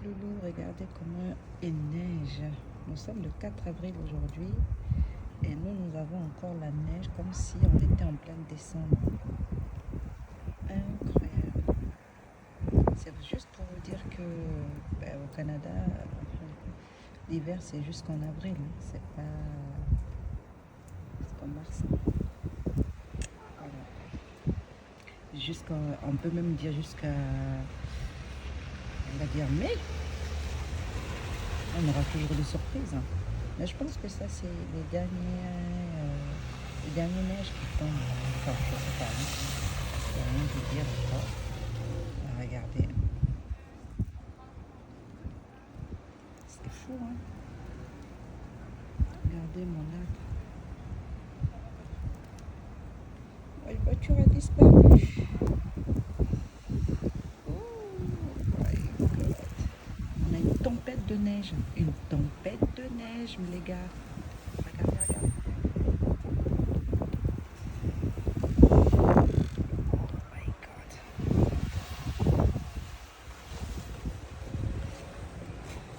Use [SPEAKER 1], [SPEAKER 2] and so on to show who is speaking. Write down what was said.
[SPEAKER 1] loulous, regardez comment il neige. Nous sommes le 4 avril aujourd'hui et nous avons encore la neige comme si on était en plein décembre. Incroyable. C'est juste pour vous dire que au Canada, l'hiver c'est jusqu'en avril, c'est pas mars. Voilà. On peut même dire jusqu'à, on va dire mai. On aura toujours des surprises. Mais je pense que ça, c'est les derniers neiges qui tombent. Enfin, je sais pas. Je peux rien vous dire encore. Regardez. C'est fou, hein. Regardez mon arbre. La voiture a disparu. On a une tempête de neige. Une tempête de neige, les gars. Regardez, regardez.